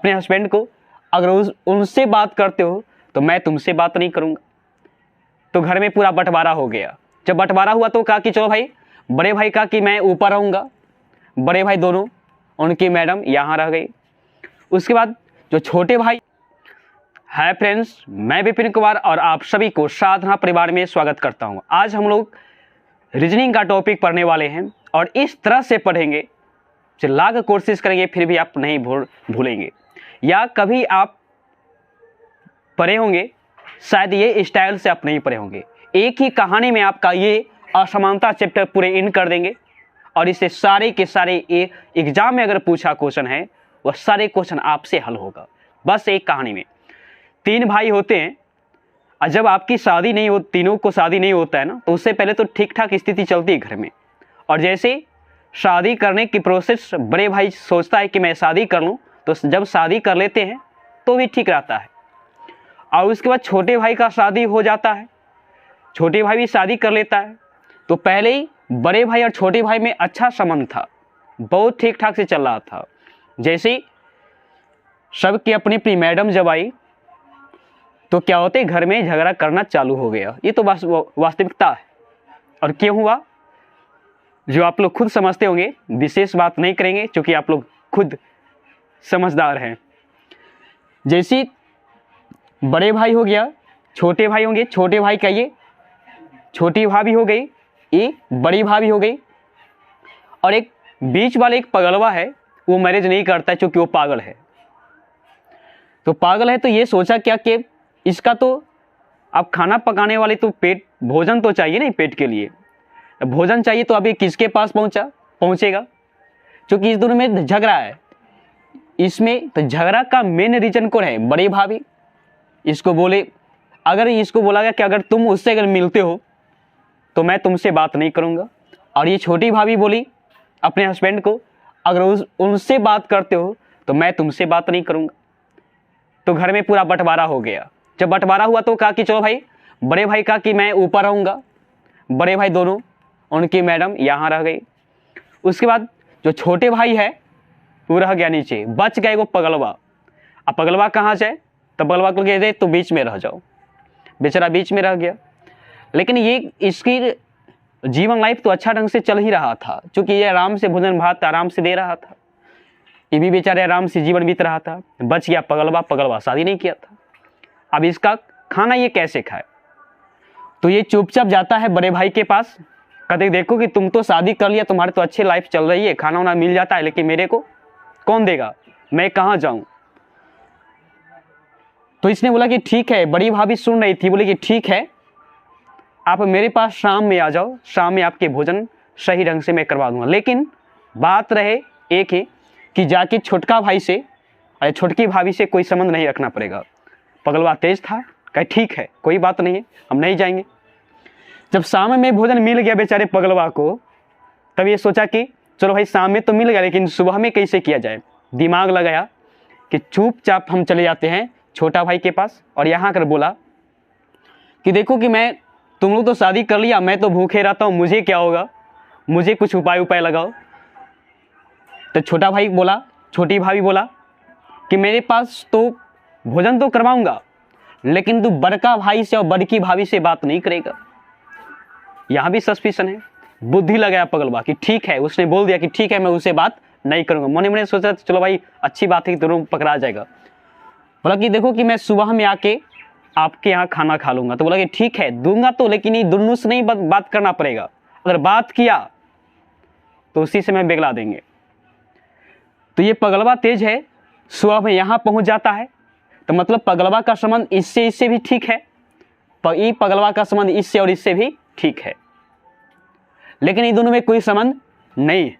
अपने हस्बैंड को अगर उनसे बात करते हो तो मैं तुमसे बात नहीं करूँगा। तो घर में पूरा बंटवारा हो गया। जब बंटवारा हुआ तो कहा कि चलो भाई, बड़े भाई कहा कि मैं ऊपर रहूँगा। बड़े भाई दोनों, उनकी मैडम यहाँ रह गई। उसके बाद जो छोटे भाई, हाय फ्रेंड्स, मैं विपिन कुमार और आप सभी को साधना परिवार में स्वागत करता हूँ। आज हम लोग रीजनिंग का टॉपिक पढ़ने वाले हैं और इस तरह से पढ़ेंगे, लाख कोशिश करेंगे फिर भी आप नहीं भूलेंगे। या कभी आप पढ़े होंगे, शायद ये स्टाइल से आप नहीं पढ़े होंगे। एक ही कहानी में आपका ये असमानता चैप्टर पूरे इन कर देंगे और इससे सारे के सारे एग्जाम में अगर पूछा क्वेश्चन है वह सारे क्वेश्चन आपसे हल होगा। बस एक कहानी में 3 भाई होते हैं और जब आपकी शादी नहीं हो, तीनों को शादी नहीं होता है ना, तो उससे पहले तो ठीक ठाक स्थिति चलती है घर में। और जैसे शादी करने की प्रोसेस, बड़े भाई सोचता है कि मैं शादी कर लूँ, तो जब शादी कर लेते हैं तो भी ठीक रहता है। और उसके बाद छोटे भाई का शादी हो जाता है, छोटे भाई भी शादी कर लेता है। तो पहले ही बड़े भाई और छोटे भाई में अच्छा संबंध था, बहुत ठीक ठाक से चल रहा था। जैसे सबकी अपनी अपनी मैडम जब आई तो क्या होते, घर में झगड़ा करना चालू हो गया। ये तो वास्तविकता है। और क्यों हुआ, जो आप लोग खुद समझते होंगे, विशेष बात नहीं करेंगे क्योंकि आप लोग खुद समझदार हैं। जैसे बड़े भाई हो गया, छोटे भाई होंगे, छोटे भाई का ये छोटी भाभी हो गई, ये बड़ी भाभी हो गई। और एक बीच वाले एक पगलवा है, वो मैरिज नहीं करता है क्योंकि वो पागल है। तो पागल है तो ये सोचा क्या कि इसका तो अब खाना पकाने वाले तो पेट भोजन तो चाहिए नहीं, पेट के लिए भोजन चाहिए, तो अभी किसके पास पहुंचेगा क्योंकि इस दोनों में झगड़ा है। इसमें तो झगड़ा का मेन रीजन कौन है, बड़ी भाभी। इसको बोले, अगर इसको बोला गया कि अगर तुम उससे अगर मिलते हो तो मैं तुमसे बात नहीं करूंगा। और ये छोटी भाभी बोली अपने हस्बैंड को, अगर उनसे बात करते हो तो मैं तुमसे बात नहीं करूंगा। तो घर में पूरा बंटवारा हो गया। जब बंटवारा हुआ तो कहा कि चलो भाई, बड़े भाई कहा कि मैं ऊपर रहूँगा। बड़े भाई दोनों, उनकी मैडम यहाँ रह गई। उसके बाद जो छोटे भाई है वो रह गया नीचे, बच गए वो पगलवा। अब पगलवा कहाँ जाए, तो पगलवा को कह दे तो बीच में रह जाओ। बेचारा बीच में रह गया। लेकिन ये इसकी जीवन लाइफ तो अच्छा ढंग से चल ही रहा था क्योंकि ये आराम से भोजन भात आराम से दे रहा था। ये भी बेचारे आराम से जीवन बीत रहा था। बच गया पगलवा, पगलवा शादी नहीं किया था। अब इसका खाना ये कैसे खाए, तो ये चुपचाप जाता है बड़े भाई के पास। कहते देखो कि तुम तो शादी कर लिया, तुम्हारी तो अच्छी लाइफ चल रही है, खाना वाना मिल जाता है, लेकिन मेरे को कौन देगा, मैं कहाँ जाऊँ। तो इसने बोला कि ठीक है, बड़ी भाभी सुन रही थी, बोली कि ठीक है, आप मेरे पास शाम में आ जाओ, शाम में आपके भोजन सही ढंग से मैं करवा दूंगा। लेकिन बात रहे एक ही कि जाके छोटका भाई से और छोटकी भाभी से कोई संबंध नहीं रखना पड़ेगा। पगलवा तेज था, कहे ठीक है, कोई बात नहीं है, हम नहीं जाएंगे। जब शाम में भोजन मिल गया बेचारे पगलवा को, तब ये सोचा कि चलो भाई शाम में तो मिल गया, लेकिन सुबह में कैसे किया जाए। दिमाग लगाया कि चुपचाप हम चले जाते हैं छोटा भाई के पास और यहाँ कर बोला कि देखो कि मैं, तुम लोग तो शादी कर लिया, मैं तो भूखे रहता हूँ, मुझे क्या होगा, मुझे कुछ उपाय लगाओ। तो छोटा भाई बोला, छोटी भाभी बोला कि मेरे पास तो भोजन तो करवाऊंगा, लेकिन तू बड़का भाई से और बड़की भाभी से बात नहीं करेगा। यहाँ भी सस्पिशन है। बुद्धि लगाया पगलवा कि ठीक है, उसने बोल दिया कि ठीक है, मैं उससे बात नहीं करूंगा। मने मने सोचा चलो भाई अच्छी बात है कि दोनों पकड़ा जाएगा। बोला कि देखो कि मैं सुबह में आके आपके यहाँ खाना खा लूंगा। तो बोला कि ठीक है, दूंगा तो, लेकिन ये दोनों से नहीं बात करना पड़ेगा। अगर बात किया तो उसी से मैं बेगला देंगे। तो ये पगलवा तेज है, सुबह में यहाँ पहुंच जाता है। तो मतलब पगलवा का संबंध इससे भी ठीक है, ये पगलवा का संबंध इससे और इससे भी ठीक है, लेकिन इन दोनों में कोई संबंध नहीं है,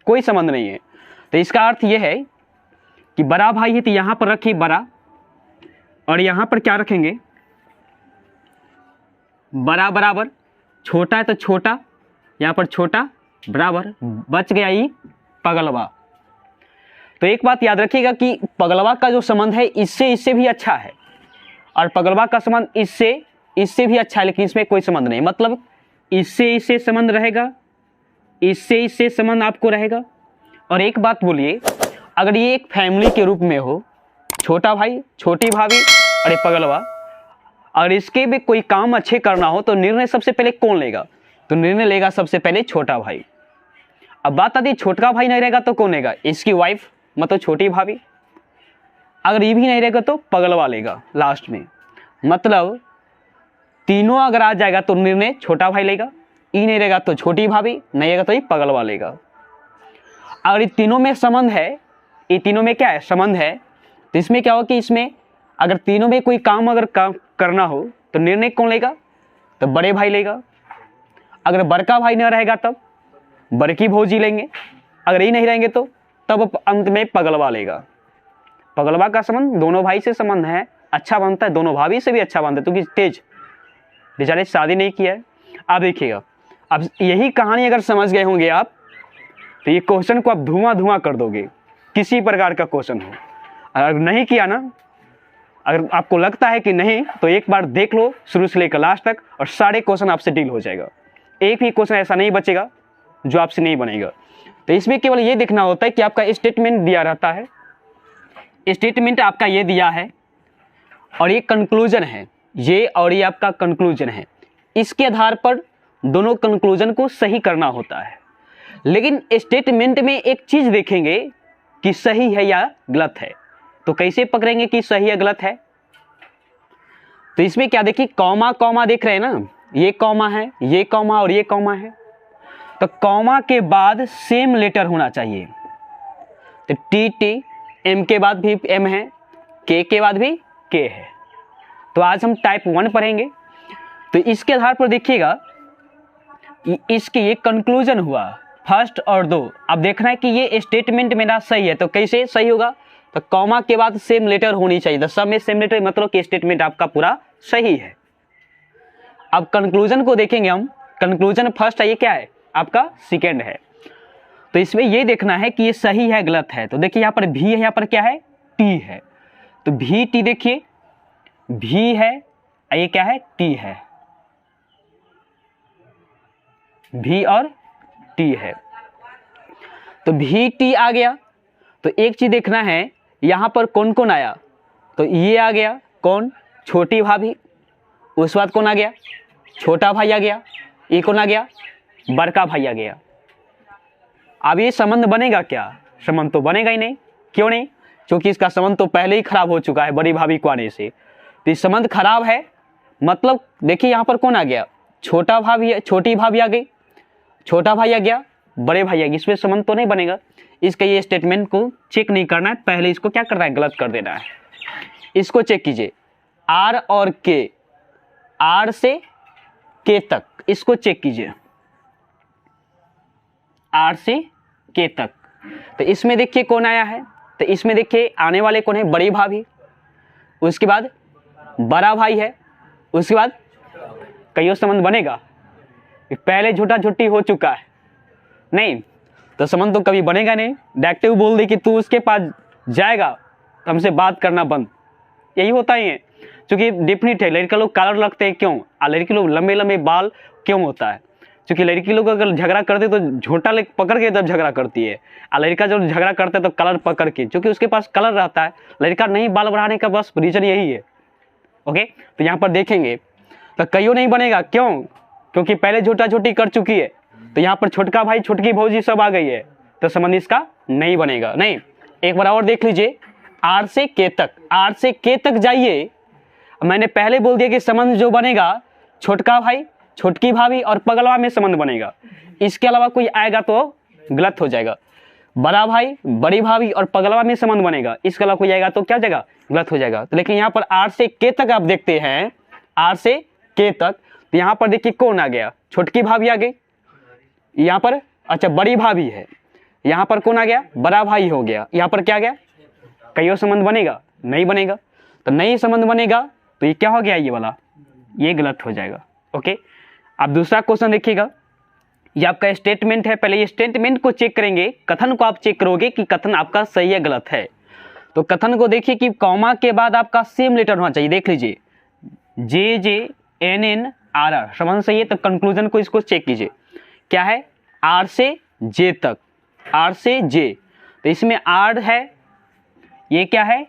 कोई संबंध नहीं है। तो इसका अर्थ यह है कि बड़ा भाई है तो यहां पर रखिए बड़ा, और यहां पर क्या रखेंगे, बड़ा बराबर, छोटा है तो छोटा, यहां पर छोटा बराबर, बच गया ये पगलवा। तो एक बात याद रखिएगा कि पगलवा का जो संबंध है इससे भी अच्छा है, और पगलवा का संबंध इससे भी अच्छा है, लेकिन इसमें कोई संबंध नहीं। मतलब इससे संबंध रहेगा, इससे संबंध आपको रहेगा। और एक बात बोलिए, अगर ये एक फैमिली के रूप में हो, छोटा भाई, छोटी भाभी और ये पगलवा, और इसके भी कोई काम अच्छे करना हो तो निर्णय सबसे पहले कौन लेगा? तो निर्णय लेगा सबसे पहले छोटा भाई। अब बात आती है छोटा भाई नहीं रहेगा तो कौन लेगा? इसकी वाइफ मतलब छोटी भाभी। अगर ये भी नहीं रहेगा तो पगलवा लेगा लास्ट में। मतलब तीनों अगर आ जाएगा तो निर्णय छोटा भाई लेगा, ई नहीं रहेगा तो छोटी भाभी, नहीं रहेगा तो ये पगलवा लेगा। अगर ये तीनों में संबंध है, ये तीनों में क्या है? संबंध है, तो इसमें क्या होगा कि इसमें अगर तीनों में कोई काम अगर करना हो तो निर्णय कौन लेगा? तो बड़े भाई लेगा। अगर बड़का भाई न रहेगा तब बड़की भौजी लेंगे। अगर ये नहीं रहेंगे तो तब अंत में पगलवा लेगा। पगलवा का संबंध दोनों भाई से संबंध है, अच्छा बनता है, दोनों भाभी से भी अच्छा बनता है, क्योंकि तेज बेचारे शादी नहीं किया है। आप देखिएगा, अब यही कहानी अगर समझ गए होंगे आप तो ये क्वेश्चन को आप धुआं धुआं कर दोगे, किसी प्रकार का क्वेश्चन हो। अगर नहीं किया ना, अगर आपको लगता है कि नहीं, तो एक बार देख लो शुरू से लेकर लास्ट तक और सारे क्वेश्चन आपसे डील हो जाएगा। एक भी क्वेश्चन ऐसा नहीं बचेगा जो आपसे नहीं बनेगा। तो इसमें केवल ये देखना होता है कि आपका स्टेटमेंट दिया रहता है, स्टेटमेंट आपका ये दिया है और ये कंक्लूजन है, ये और ये आपका कंक्लूजन है। इसके आधार पर दोनों कंक्लूजन को सही करना होता है। लेकिन स्टेटमेंट में एक चीज देखेंगे कि सही है या गलत है। तो कैसे पकड़ेंगे कि सही या गलत है? तो इसमें क्या देखिए, कॉमा कॉमा देख रहे हैं ना, ये कॉमा है, ये कॉमा और ये कॉमा है। तो कॉमा के बाद सेम लेटर होना चाहिए। तो टी टी, एम के बाद भी एम है, के बाद भी के है। तो आज हम टाइप 1 पढ़ेंगे। तो इसके आधार पर देखिएगा इसके ये कंक्लूजन हुआ फर्स्ट और 2। अब देखना है कि ये स्टेटमेंट मेरा सही है। तो कैसे सही होगा? तो कॉमा के बाद सेम लेटर होनी चाहिए। तो सब में सेम लेटर मतलब कि स्टेटमेंट आपका पूरा सही है। अब कंक्लूजन को देखेंगे हम। कंक्लूजन फर्स्ट है, ये क्या है? आपका सेकेंड है। तो इसमें ये देखना है कि ये सही है गलत है। तो देखिए यहाँ पर भी है, यहाँ पर क्या है? टी है। तो भी टी देखिए, भी है, ये क्या है? टी है, भी और टी है। तो भी टी आ गया। तो एक चीज देखना है यहां पर कौन कौन आया। तो ये आ गया कौन? छोटी भाभी। उसके बाद कौन आ गया? छोटा भाई आ गया। ये कौन आ गया? बड़का भाई आ गया। अब ये संबंध बनेगा क्या? संबंध तो बनेगा ही नहीं। क्यों नहीं? क्योंकि इसका संबंध तो पहले ही खराब हो चुका है बड़ी भाभी को आने से। तो ये संबंध खराब है। मतलब देखिए यहाँ पर कौन आ गया? छोटा भाभी, छोटी भाभी आ गई, छोटा भाई आ गया, बड़े भाई आ गए। इसमें संबंध तो नहीं बनेगा। इसका ये स्टेटमेंट को चेक नहीं करना है, पहले इसको क्या करना है? गलत कर देना है। इसको चेक कीजिए, आर और के, आर से के तक, इसको चेक कीजिए, आर से के तक। तो इसमें देखिए कौन आया है? तो इसमें देखिए आने वाले कौन है? बड़ी भाभी, उसके बाद बड़ा भाई है, उसके बाद कईयों संबंध बनेगा। पहले झूठा झूठी हो चुका है नहीं, तो संबंध तो कभी बनेगा नहीं। डायरेक्टिव बोल दी कि तू उसके पास जाएगा तो हमसे बात करना बंद, यही होता ही है। क्योंकि डिफिनिट है, लड़के लोग कलर लगते हैं क्यों, और लड़की लोग लंबे लंबे बाल क्यों होता है? क्योंकि लड़की लोग अगर झगड़ा करते तो झोटा ले पकड़ के तब झगड़ा करती है, और लड़का जब झगड़ा करता है तो कलर पकड़ के, क्योंकि उसके पास कलर रहता है। लड़का नहीं बाल बढ़ाने का बस रीजन यही है। ओके, तो यहाँ पर देखेंगे तो कईयों नहीं बनेगा। क्यों? क्योंकि पहले झूठा झूठी कर चुकी है। तो यहाँ पर छोटका भाई, छोटकी भौजी सब आ गई है, तो संबंध इसका नहीं बनेगा। नहीं, एक बार और देख लीजिए, आर से के तक, आर से के तक जाइए। मैंने पहले बोल दिया कि संबंध जो बनेगा छोटका भाई, छोटकी भाभी और पगलवा में संबंध बनेगा। इसके अलावा कोई आएगा तो गलत हो जाएगा। बड़ा भाई, बड़ी भाभी और पगलवा में संबंध बनेगा, इसके अलावा कोई आएगा तो क्या हो जाएगा? गलत हो जाएगा। तो लेकिन यहाँ पर आर से के तक आप देखते हैं, आर से के तक, तो यहाँ पर देखिए कौन आ गया? छोटकी भाभी आ गई। यहाँ पर अच्छा बड़ी भाभी है, यहाँ पर कौन आ गया? बड़ा भाई हो गया। यहाँ पर क्या गया? कईयों संबंध बनेगा? नहीं बनेगा। तो नहीं संबंध बनेगा तो ये क्या हो गया? ये वाला, ये गलत हो जाएगा। ओके, अब दूसरा क्वेश्चन देखिएगा। ये आपका स्टेटमेंट है। पहले ये स्टेटमेंट को चेक करेंगे, कथन को आप चेक करोगे कि कथन आपका सही है गलत है। तो कथन को देखिए कि कॉमा के बाद आपका सेम लेटर होना चाहिए। देख लीजिए, J J N N R R, संबंध सही है। तो कंक्लूजन को इसको चेक कीजिए, क्या है? आर से जे तक, आर से जे। तो इसमें आर है, ये क्या है,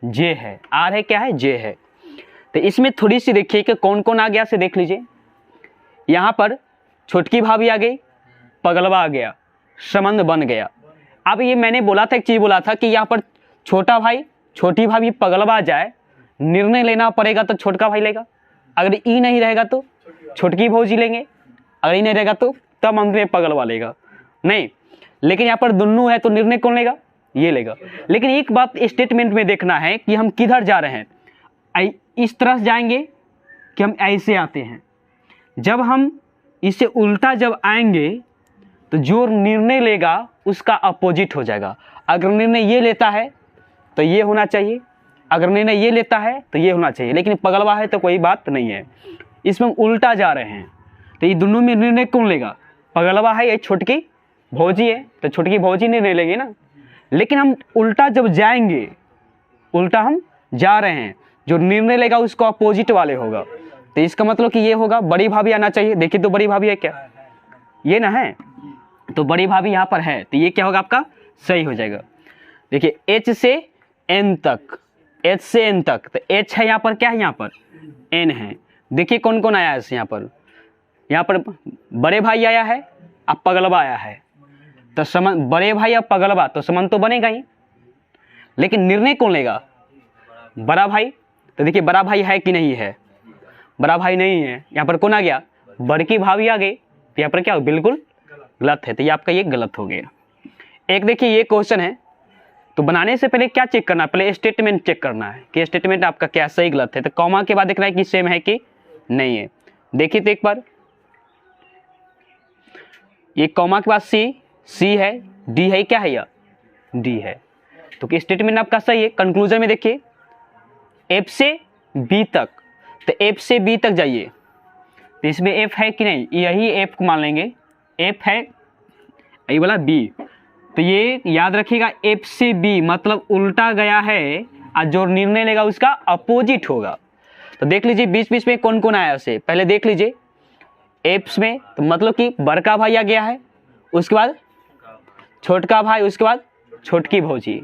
जे है, आर है क्या है, जे है। तो इसमें थोड़ी सी देखिए कि कौन कौन आ गया से देख लीजिए। यहाँ पर छोटकी भाभी आ गई, पगलवा आ गया, संबंध बन गया। अब ये मैंने बोला था, एक चीज़ बोला था कि यहाँ पर छोटा भाई छोटी भाभी पगलवा जाए, निर्णय लेना पड़ेगा तो छोटका भाई लेगा, अगर ई नहीं रहेगा तो छोटकी भौजी लेंगे, अगर ई नहीं रहेगा तो तब अंत में पगलवा लेगा। नहीं, लेकिन यहाँ पर दोनों है तो निर्णय कौन लेगा, ये लेगा। लेकिन एक बात स्टेटमेंट में देखना है कि हम किधर जा रहे हैं। इस तरह से जाएंगे कि हम ऐसे आते हैं। जब हम इससे उल्टा जब आएंगे तो जो निर्णय लेगा उसका अपोजिट हो जाएगा। अगर निर्णय ये लेता है तो ये होना चाहिए, अगर निर्णय ये लेता है तो ये होना चाहिए, लेकिन पगलवा है तो कोई बात नहीं है। इसमें हम उल्टा जा रहे हैं, तो ये दोनों में निर्णय कौन लेगा, पगलवा है या छोटकी भौजी है, तो छोटकी भौजी निर्णय लेंगे ना। लेकिन हम उल्टा जब जाएंगे, उल्टा हम जा रहे हैं, जो निर्णय लेगा उसको अपोजिट वाले होगा। तो इसका मतलब कि ये होगा बड़ी भाभी आना चाहिए। देखिए तो बड़ी भाभी है क्या, ये ना है, तो बड़ी भाभी यहाँ पर है, तो ये क्या होगा आपका सही हो जाएगा। देखिए एच से एन तक, एच से एन तक, तो एच है यहाँ पर, क्या है यहाँ पर एन है। देखिए कौन कौन आया है यहाँ पर बड़े भाई आया है, अब पगलवा आया है, तो समन बड़े भाई अब पगलवा तो संबंध तो बनेगा ही, लेकिन निर्णय कौन लेगा, बड़ा भाई। तो देखिए बड़ा भाई है कि नहीं है, बड़ा भाई नहीं है, यहाँ पर कौन आ गया, बड़की भाभी आ गई, तो यहाँ पर क्या बिल्कुल गलत है, तो ये आपका ये गलत हो गया। एक देखिए ये क्वेश्चन है, तो बनाने से पहले क्या चेक करना है, पहले स्टेटमेंट चेक करना है कि स्टेटमेंट आपका क्या सही गलत है। तो कॉमा के बाद देखना है कि सेम है कि नहीं है। देखिए तो एक बार ये कॉमा के बाद सी है, डी है, क्या है यह डी है, तो स्टेटमेंट आपका सही है। कंक्लूजन में देखिए एफ से बी तक, तो एफ से बी तक जाइए, तो इसमें एफ है कि नहीं, यही एफ को मान लेंगे, एफ है यही वाला बी, तो ये याद रखिएगा एफ से बी मतलब उल्टा गया है, और जो निर्णय लेगा उसका अपोजिट होगा। तो देख लीजिए बीच बीच में कौन कौन आया उसे पहले देख लीजिए। एप्स में तो मतलब कि बड़का भाई आ गया है, उसके बाद छोटका भाई, उसके बाद छोटकी भौजी।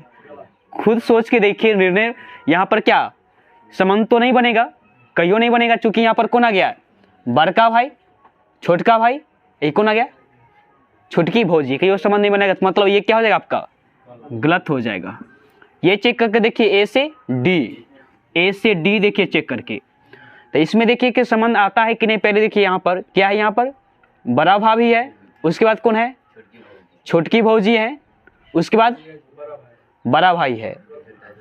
खुद सोच के देखिए निर्णय यहाँ पर क्या संबंध तो नहीं बनेगा, कहियो नहीं बनेगा, चूंकि यहाँ पर कौन आ गया है, बड़का भाई छोटका भाई, एक कौन आ गया, छोटकी भौजी, कहियो संबंध नहीं बनेगा, तो मतलब ये क्या हो जाएगा आपका गलत हो जाएगा। ये चेक करके देखिए ए से डी देखिए चेक करके, तो इसमें देखिए कि संबंध आता है कि नहीं। पहले देखिए यहाँ पर क्या है, यहाँ पर बड़ा भाभी है, उसके बाद कौन है, छोटकी भौजी है, उसके बाद बड़ा भाई है,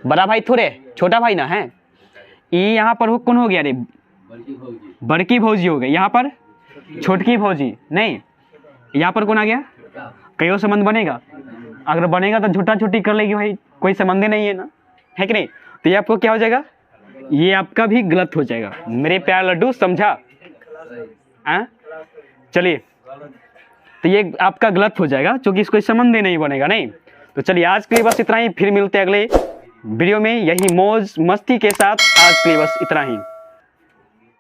बड़ा भाई थोड़े छोटा भाई ना है, ये यहाँ पर कौन हो गया, अरे बड़की भौजी हो गई, यहाँ पर छोटकी भौजी नहीं, यहाँ पर कौन आ गया, कईयों संबंध बनेगा, अगर बनेगा तो झूठा छुट्टी कर लेगी भाई, कोई संबंध ही नहीं है ना, है कि नहीं। तो ये आपको क्या हो जाएगा, ये आपका भी गलत हो जाएगा। मेरे प्यार लड्डू समझा, चलिए तो ये आपका गलत हो जाएगा क्योंकि इसको संबंध ही नहीं बनेगा। नहीं तो चलिए आज के लिए बस इतना ही, फिर मिलते हैं अगले वीडियो में यही मौज मस्ती के साथ। आज के लिए बस इतना ही।